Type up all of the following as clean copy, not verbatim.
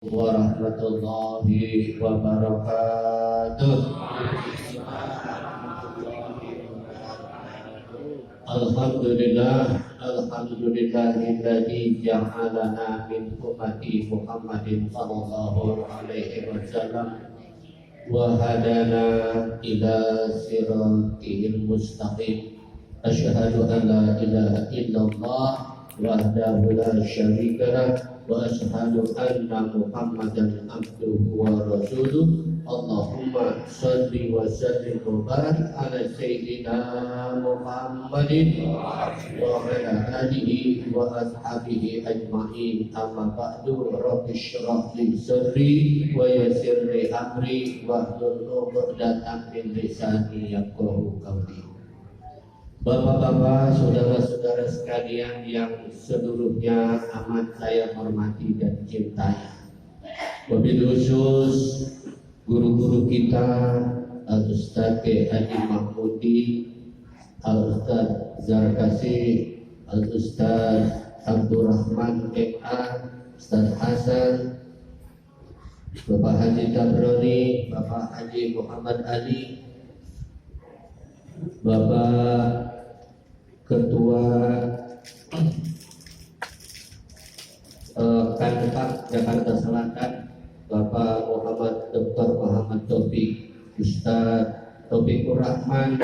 warahmatullahi wabarakatuh. Alhamdulillahilladzi ja'alana min ummati Muhammadin sallallahu alaihi wasallam wa hadana ila siratil mustaqim. Asyhadu an la ilaha illallah wahdahu la syarika lah wa asyhadu anna Muhammadan abduhu wa rasuluh. Allahumma shalli wa sallim wa barik ala sayyidina Muhammadin wa ala alihi wa ashabihi ajma'in. Amma ba'du, rabbi shrah li sadri wa yassir li amri wahlul 'uqdatam min lisani yafqahu qawli. Bapak-bapak, saudara-saudara sekalian yang seluruhnya amat saya hormati dan cintai. Wabil khusus guru-guru kita, Al-Ustaz Haji Mahmudi, Al-Ustaz Zarkasi, Al-Ustaz Abdurrahman MA, Ustaz Hasan, Bapak Haji Tabroni, Bapak Haji Muhammad Ali, Bapak Ketua Kanpak Jakarta Selatan, Bapak Muhammad Dr. Muhammad Taufik, Ustaz Taufikur Rahman,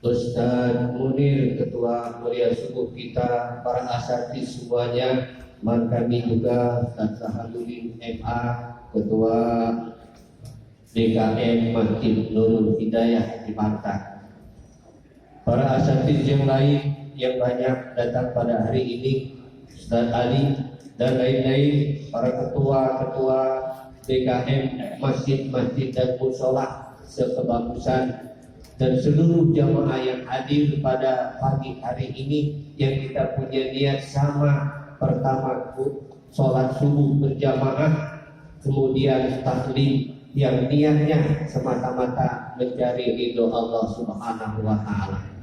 Ustaz Munir, Ketua Mulia Subuh kita, para asatidz semuanya, dan kami juga Ustaz Sahabuddin MA, Ketua DKM Masjid Nurul Hidayah di Banten. Para asatidz yang lain yang banyak datang pada hari ini, Ustaz Ali dan lain-lain, para ketua-ketua DKM masjid-masjid dan mushola sekebagusan, dan seluruh jamaah yang hadir pada pagi hari ini yang kita punya niat sama. Pertama sholat subuh berjamaah, kemudian taklim yang niatnya semata-mata mencari ridho Allah Subhanahu wa Ta'ala.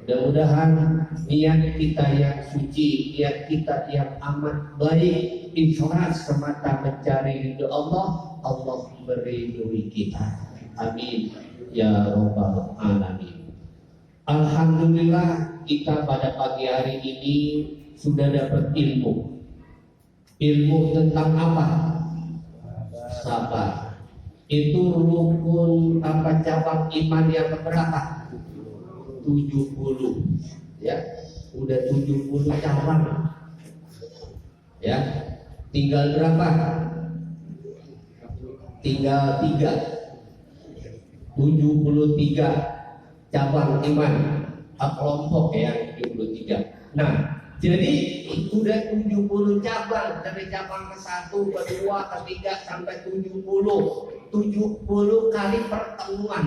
Mudah-mudahan niat kita yang suci, niat kita yang amat baik, ikhlas semata mencari ridho Allah, Allah meridhoi kita. Amin ya rabbal alamin. Alhamdulillah, kita pada pagi hari ini sudah dapat ilmu. Ilmu tentang apa? Sabar. Itu rukun apa, cabang iman yang berapa? 70, ya, udah 70 cabang, ya, tinggal berapa? Tinggal 73 cabang iman, kelompok ya, 73. Nah, jadi udah 70 cabang, dari cabang ke-1, ke-2, ke-3 sampai 70 kali pertemuan.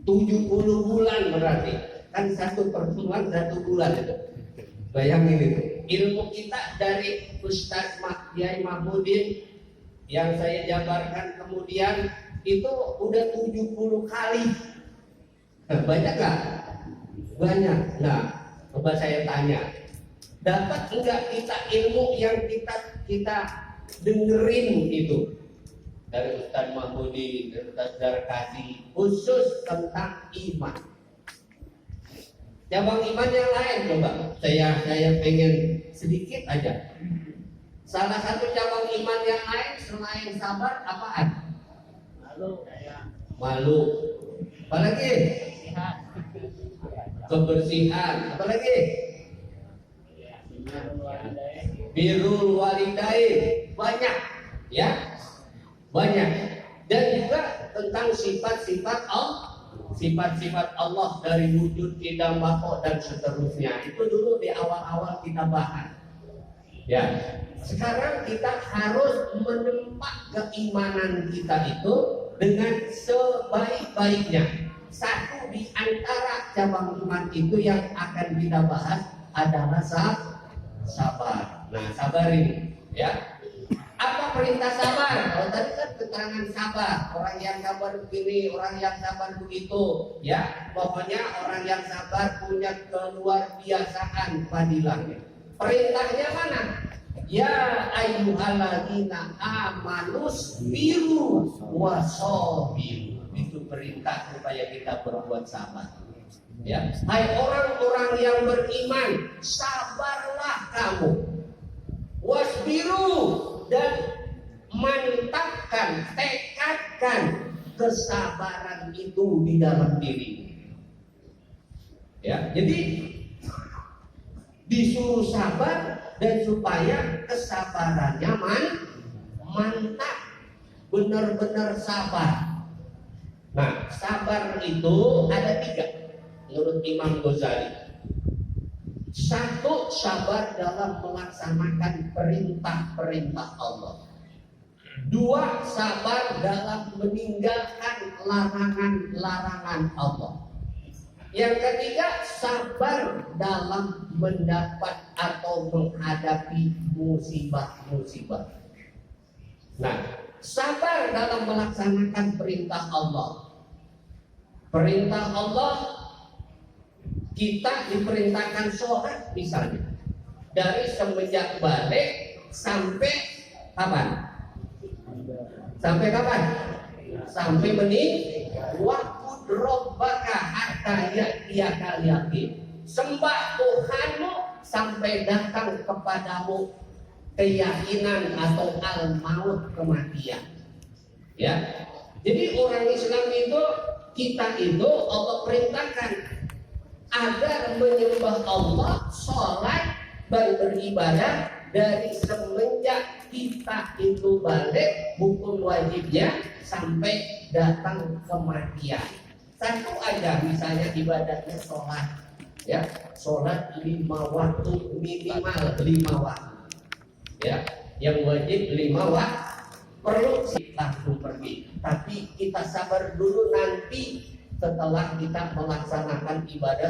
70 bulan berarti kan satu pertemuan 1 bulan itu. Bayangin itu. Ilmu kita dari Ustaz Yai Mahmudin yang saya jabarkan kemudian itu udah 70 kali. Nah, banyak gak? Banyak. Nah, coba saya tanya, dapat enggak kita ilmu yang kita dengerin itu dari Ustaz Mahmudi, dari Ustaz Zarkasi, khusus tentang iman. Cabang iman yang lain coba, saya pengen sedikit aja. Salah satu cabang iman yang lain selain sabar apaan? Malu. Apalagi? Kebersihan. Apalagi? Birrul walidain. Banyak, ya. Banyak. Dan juga tentang sifat-sifat Allah dari wujud, tidak, makhluk dan seterusnya. Itu dulu di awal-awal kita bahas. Ya. Sekarang kita harus menempa keimanan kita itu dengan sebaik-baiknya. Satu di antara cabang iman itu yang akan kita bahas adalah sabar. Nah, sabar ini, ya. Apa perintah sabar? Kalau tadi kan keterangan sabar, orang yang sabar begini, orang yang sabar begitu, ya. Pokoknya orang yang sabar punya keluar biasaan fadilahnya. Perintahnya mana? Ya ayyuhalladzina amanus biru wasobiru. Itu perintah supaya kita berbuat sabar. Ya, hai orang-orang yang beriman, sabarlah kamu. Wasbiru, dan mantapkan, tekadkan kesabaran itu di dalam diri. Ya, jadi disuruh sabar dan supaya kesabarannya mantap, benar-benar sabar. Nah, sabar itu ada 3 menurut Imam Ghazali. 1, sabar dalam melaksanakan perintah-perintah Allah. 2, sabar dalam meninggalkan larangan-larangan Allah. Yang ketiga, sabar dalam mendapat atau menghadapi musibah-musibah. Nah, sabar dalam melaksanakan perintah Allah. Perintah Allah, kita diperintahkan sholat misalnya. Dari semenjak balik sampai kapan? Sampai kapan? Sampai wa'bud rabbaka hatta ya'tiyakal yaqin. Sembah Tuhanmu sampai datang kepadamu keyakinan atau al-maut, kematian. Ya. Jadi orang Islam itu, kita itu Allah perintahkan agar menyembah Allah, sholat dan beribadah dari semenjak kita itu balik, hukum wajibnya sampai datang kematian. Satu aja misalnya ibadahnya sholat, ya, sholat 5 waktu, minimal 5 waktu, ya, yang wajib 5 waktu. Perlu sih langsung pergi, tapi kita sabar dulu nanti setelah kita melaksanakan ibadah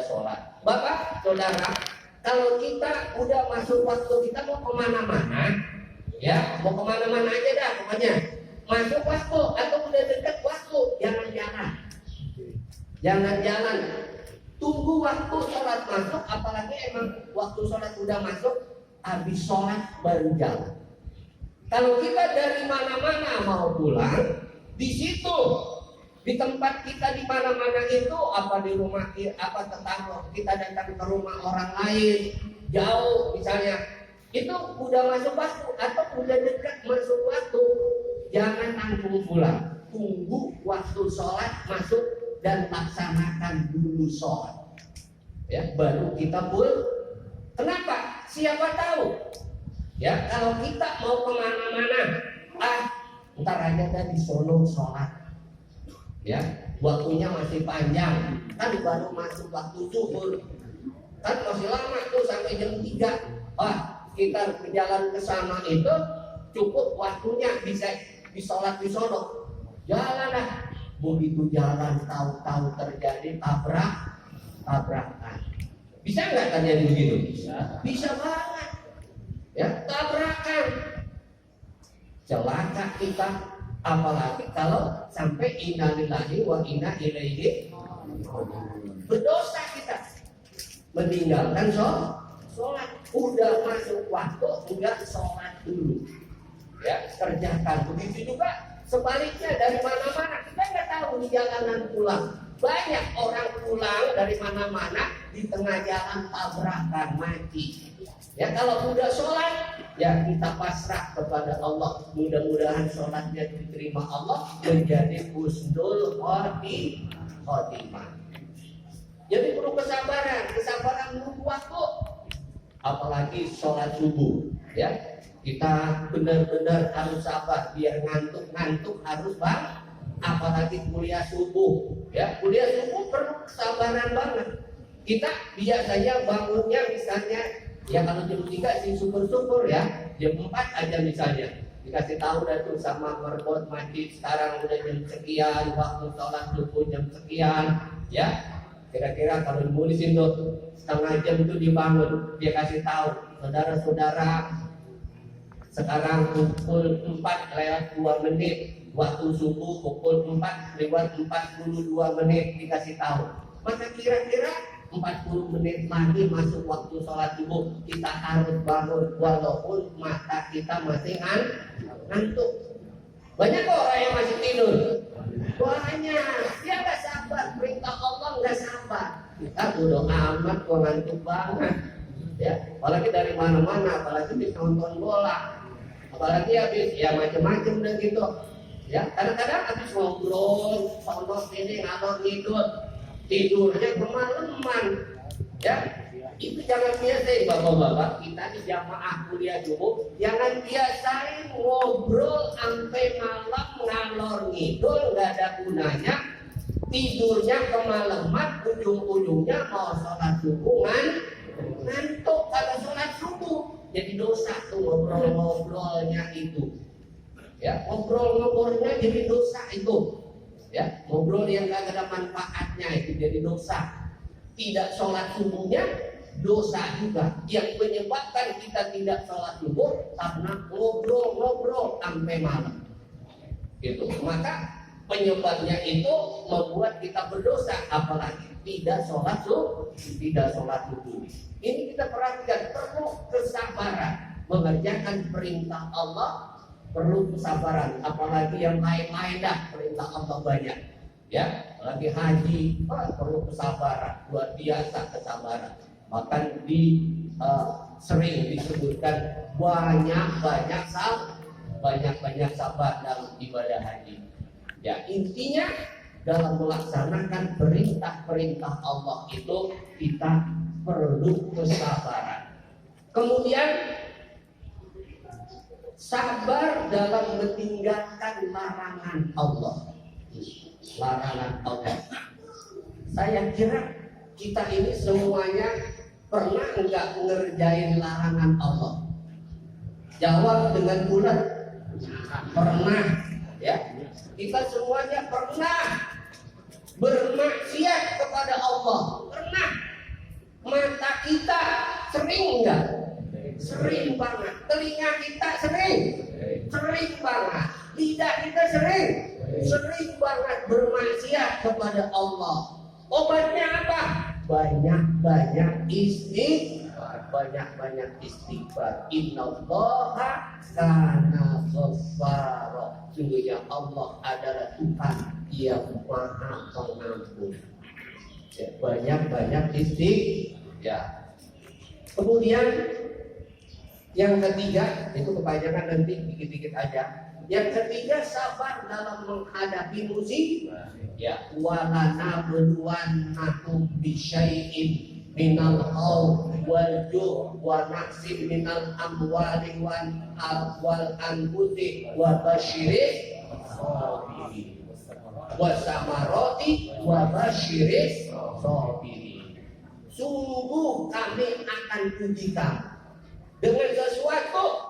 sholat. Bapak, saudara, kalau kita udah masuk waktu, kita mau kemana-mana, ya, mau kemana-mana aja dah pokoknya. Masuk waktu atau udah dekat waktu, jangan jalan. Tunggu waktu sholat masuk, apalagi emang waktu sholat udah masuk, habis sholat baru jalan. Kalau kita dari mana-mana mau pulang, di situ, di tempat kita di mana-mana itu, apa di rumah, apa tetangga kita datang ke rumah orang lain jauh misalnya, itu udah masuk waktu atau udah dekat masuk waktu, jangan langsung pulang. Tunggu waktu sholat masuk dan laksanakan dulu sholat, ya, baru kita pulang. Kenapa? Siapa tahu, ya, kalau kita mau kemana-mana, ntar aja tadi sono sholat, ya, waktunya masih panjang, kan baru masuk waktu zuhur, kan masih lama tuh sampai jam 3. Kita jalan ke sana itu cukup waktunya, bisa disolat di sono, jalan dah. Begitu jalan tahu-tahu terjadi tabrakan. Bisa nggak terjadi begitu? Bisa banget, ya, tabrakan, celaka kita. Apalagi kalau sampai innalillahi wa inna ilaihi berdosa kita meninggalkan sholat. Udah masuk waktu, udah sholat dulu, ya, kerjakan. Begitu juga sebaliknya, dari mana-mana kita nggak tahu di jalanan pulang, banyak orang pulang dari mana-mana, di tengah jalan tabrakan, mati. Ya, kalau udah sholat, ya kita pasrah kepada Allah. Mudah-mudahan sholatnya diterima Allah, menjadi husnul khotimah. Jadi perlu kesabaran menunggu waktu. Apalagi sholat subuh, ya, kita benar-benar harus sabar, biar ngantuk harus apalagi kuliah subuh, ya, kuliah subuh perlu kesabaran banget. Kita biasanya bangunnya misalnya, ya, kalau jam 3 sih syukur-syukur, ya, jam 4 aja misalnya dikasih tahu dah tuh sama merbot masjid, sekarang udah jam sekian, waktu sholat subuh jam sekian, ya. Kira-kira kalau dimulisin tuh setengah jam itu dibangun, dia kasih tahu, saudara-saudara, sekarang pukul 4 lewat 2 menit, waktu subuh pukul 4 lewat 42 menit, dikasih tahu. Maka kira-kira 40 menit lagi masuk waktu sholat subuh, kita harus bangun walaupun mata kita masih ngantuk. Banyak kok orang yang masih tidur. Banyak. Dia nggak sabar, perintah Allah nggak sabar. Kita bodoh amat, gua ngantuk banget. Ya, apalagi dari mana-mana, apalagi habis nonton bola, apalagi habis ya macam-macam dan gitu. Ya, kadang-kadang habis ngobrol, sono sini ngalor ngidul, tidurnya kemalaman. Ya, itu jangan biasain bapak-bapak kita di jamaah kuliah dulu, jangan biasain ngobrol sampai malam ngalor ngidul nggak ada gunanya, tidurnya kemalaman, ujung-ujungnya mau sholat subuh ngantuk kalau sholat subuh, jadi dosa tuh ngobrol-ngobrolnya itu. Ya, ngobrol-ngobrolnya jadi dosa itu. Ya, ngobrol yang gak ada manfaatnya itu jadi dosa. Tidak sholat subuhnya dosa juga. Yang menyebabkan kita tidak sholat subuh karena ngobrol-ngobrol sampai malam. Gitu. Maka penyebabnya itu membuat kita berdosa, apalagi tidak sholat subuh. Ini kita perhatikan, perlu kesabaran mengerjakan perintah Allah. Perlu kesabaran, apalagi yang lain-lain dah perintah Allah banyak, ya, apalagi haji, perlu kesabaran, luar biasa kesabaran. Bahkan sering disebutkan banyak-banyak sabar dalam ibadah haji. Ya, intinya dalam melaksanakan perintah-perintah Allah itu kita perlu kesabaran. Kemudian sabar dalam meninggalkan larangan Allah. Saya kira kita ini semuanya pernah enggak ngerjain larangan Allah? Jawab dengan bulat. Pernah, ya. Kita semuanya pernah bermaksiat kepada Allah. Pernah. Mata kita sering enggak? Sering banget. Telinga kita sering banget. Lidah kita sering banget bermaksiat kepada Allah. Obatnya apa? Banyak-banyak istighfar. Innallaha kana ghaffara. Sungguhnya Allah adalah Tuhan yang Maha Pengampun. Ya, banyak-banyak istighfar. Kemudian yang ketiga, itu kebanyakan nanti dikit-dikit aja. Yang ketiga, sabar dalam menghadapi musibah. Ya, walana beluanakum bisyai'in minal khawf wal ju' wa naqsin minal amwali wal anfusi wa basyiris sabirin wa samarati wa basyiris sabirin. Sungguh kami akan uji kamu dengan sesuatu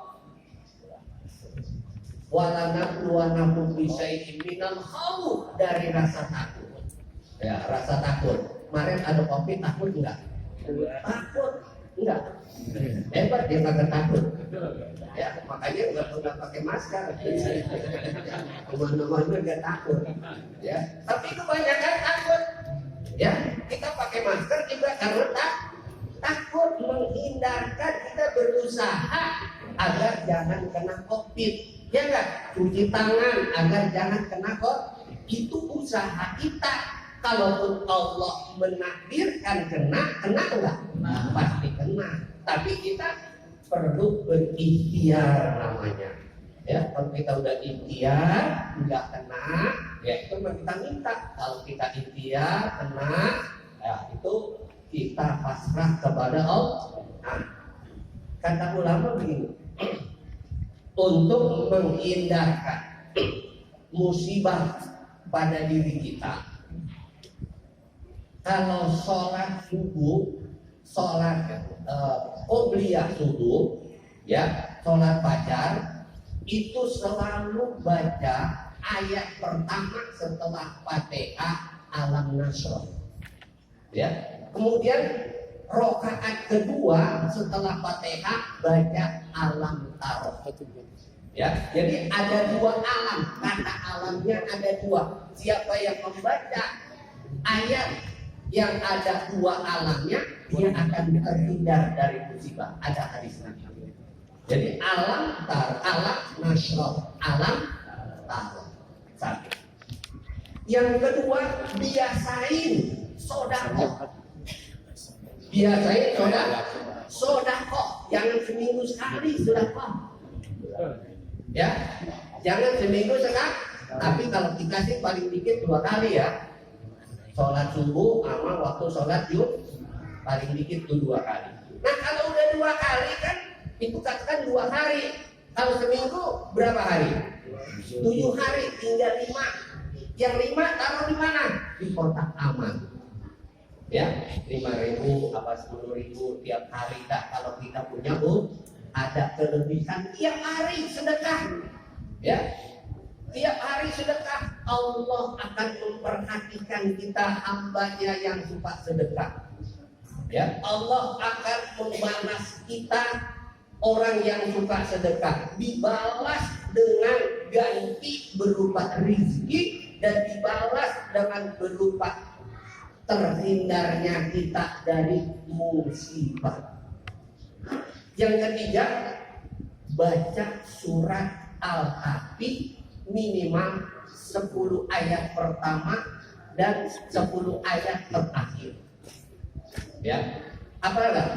walanakum bisyai'in minal khawf, dari rasa takut. Ya, rasa takut. Kemarin ada Covid, takut enggak? Takut enggak? Hebat dia kagak takut. Ya, makanya enggak pernah pakai masker. Kemana-mana enggak takut. Ya, tapi kebanyakan takut. Ya, kita pakai masker juga karena takut, menghindarkan, kita berusaha agar jangan kena Covid, ya enggak? Cuci tangan agar jangan kena Covid, itu usaha kita. Kalaupun Allah menakdirkan kena enggak? Pasti kena. Tapi kita perlu berikhtiar namanya. Ya, kalau kita udah ikhtiar enggak kena, ya itu kita minta. Kalau kita ikhtiar kena, ya itu kita pasrah kepada Allah. Nah, kata ulama begini, untuk menghindarkan musibah pada diri kita, kalau sholat subuh, sholat qobliyah subuh, ya, sholat fajar, itu selalu baca ayat pertama setelah Fatihah Alam Nasr. Ya. Kemudian rakaat kedua setelah Fatihah baca Alam Taroh. Ya, jadi ada dua alam. Kata alamnya ada dua. Siapa yang membaca ayat yang ada dua alamnya, dia akan terhindar dari musibah. Ada hadisnya. Jadi alam nasroh, alam tar. Satu. Yang kedua, biasain sodakoh. Biasain sodakoh. Jangan seminggu sekali sodakoh. Ya, jangan seminggu sekali. Tapi kalau kita sih paling dikit 2 kali ya. Sholat subuh sama waktu sholat Jumat paling dikit tuh 2 kali. Nah kalau udah 2 kali kan itu katakan 2 hari. Kalau seminggu berapa hari? 7 hari, tinggal 5. Yang 5 taruh di mana? Di kotak aman. Ya, 5.000 apa 10.000 tiap hari dah. Kalau kita punya ada kelebihan tiap hari sedekah. Ya, tiap hari sedekah, Allah akan memperhatikan kita hambanya yang suka sedekah. Ya, Allah akan membalas kita orang yang suka sedekah, dibalas dengan ganti berupa rizki dan dibalas dengan berupa terhindarnya kita dari musibah. Yang ketiga, baca surat Al-Kahfi minimal 10 ayat pertama dan 10 ayat terakhir. Ya, apa enggak?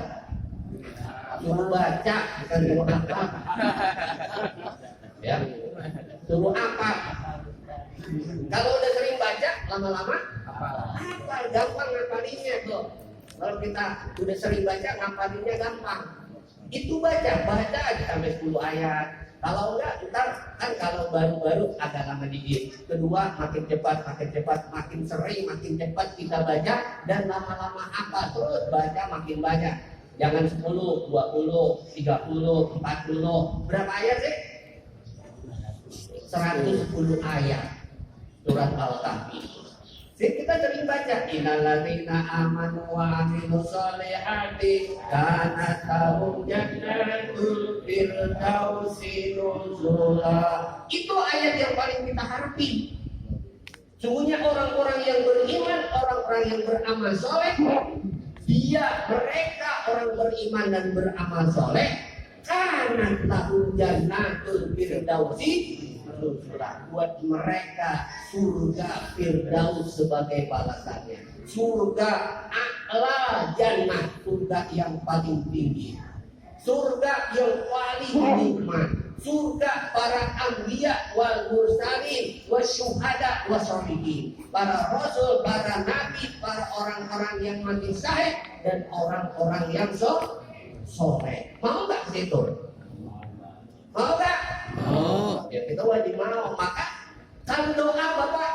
Suruh baca, bukan suruh apa. Ya, suruh apa? Kalau udah sering baca, lama-lama hafal, gampang ngapalinnya tuh. Kalau kita udah sering baca, ngapalinnya gampang. Itu baca aja sampai 10 ayat. Kalau enggak, ntar kan kalau baru-baru agak lama dikit. Kedua, makin cepat, makin sering, makin cepat kita baca dan lama-lama apa terus baca makin banyak. Jangan 10, 20, 30, 40. Berapa ayat sih? 110 ayat surat Al-Kahfi. Jadi kita sering baca innalladzina amanu wa amilus solihati kanat lahum jannatul firdausi nuzula. Itu ayat yang paling kita harapin. Sungguhnya orang-orang yang beriman, orang-orang yang beramal soleh, mereka orang beriman dan beramal soleh, kanat lahum jannatul firdausi, buat mereka surga Firdaus sebagai balasannya. Surga a'la jannah, surga yang paling tinggi, surga yang paling nikmat, surga para anbiya wal mursalin wasyuhada wasyolihin, para rasul, para nabi, para orang-orang yang mati syahid dan orang-orang yang soleh. Mau nggak ke situ? Mau nggak? Ya kita wajib mau. Maka kalau doa Bapak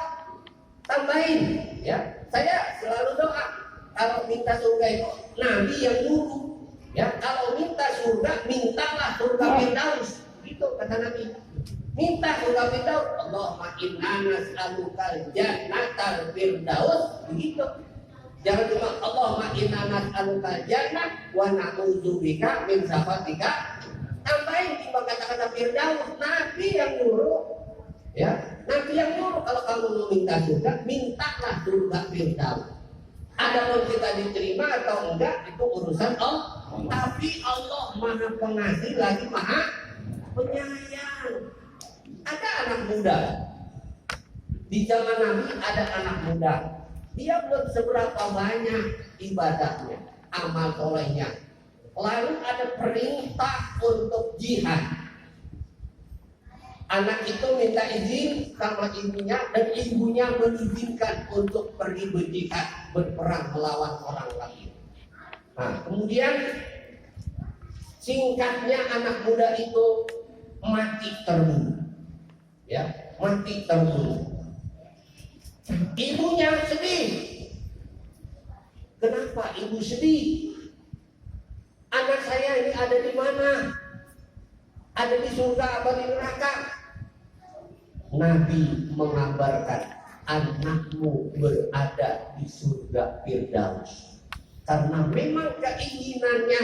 tambahin, ya. Saya selalu doa kalau minta surga itu Nabi yang nyuruh. Ya, kalau minta surga, mintalah surga Firdaus. Gitu kata Nabi. Minta surga Firdaus. Allahumma inna nas'alukal jannatal Firdaus. Begitu. Jangan cuma Allahumma inna nas'alukal jannah wa na'udzubika min sakhatika. Tambahin timbang kata-kata Firdaus, Nabi yang nyuruh. Ya, Nabi yang nyuruh kalau kamu mau minta surga, mintalah surga Firdaus. Adapun kita diterima atau enggak itu urusan Allah. Tapi Allah Maha Pengasih lagi Maha Penyayang. Ada anak muda. Di zaman Nabi ada anak muda. Dia belum seberapa banyak ibadahnya, amal solehnya. Lalu ada perintah untuk jihad. Anak itu minta izin sama ibunya dan ibunya mengizinkan untuk pergi berjihad, berperang melawan orang kafir. Nah, kemudian singkatnya anak muda itu mati terbunuh. Ya, mati terbunuh. Ibunya sedih. Kenapa ibu sedih? Anak saya ini ada di mana? Ada di surga atau di neraka? Nabi mengabarkan anakmu berada di surga Firdaus. Karena memang keinginannya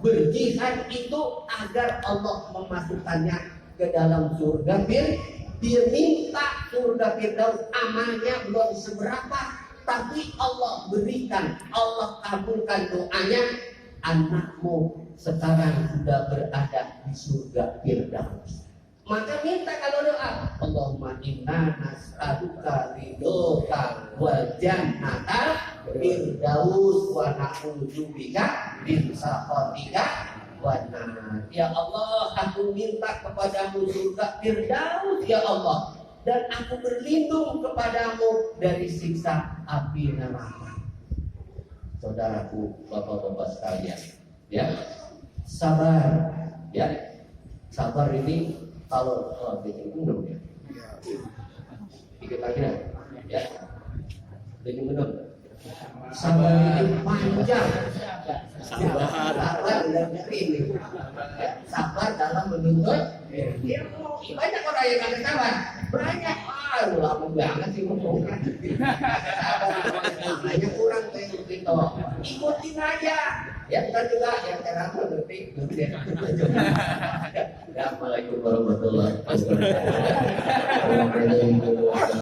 berjihad itu agar Allah memasukkannya ke dalam surga Firdaus. Dia minta surga Firdaus, amalnya belum seberapa, tapi Allah berikan, Allah kabulkan doanya, anakmu sekarang sudah berada di surga Firdaus. Maka minta kalau doa, Allahumma inna nas'aluka ridhoka wa jannata Firdaus wa na'udzubika min sakhatika wa nar. Ya Allah, aku minta kepadamu surga Firdaus ya Allah, dan aku berlindung kepadamu dari siksa api neraka. Saudaraku, bapak-bapak sekalian, ya, sabar, ya, sabar ini kalau bikin minum ya, dikit lagi ya, bikin minum. Sabar ini panjang, sabar dalam ini, sabar dalam menuntut ilmu. Banyak orang yang nggak sabar, banyak. Lama banget sih ngomongnya. Hanya kurang kayak gitu. Ikutin aja. Ya kita juga yang terang ngerti. Assalamualaikum warahmatullahi wabarakatuh.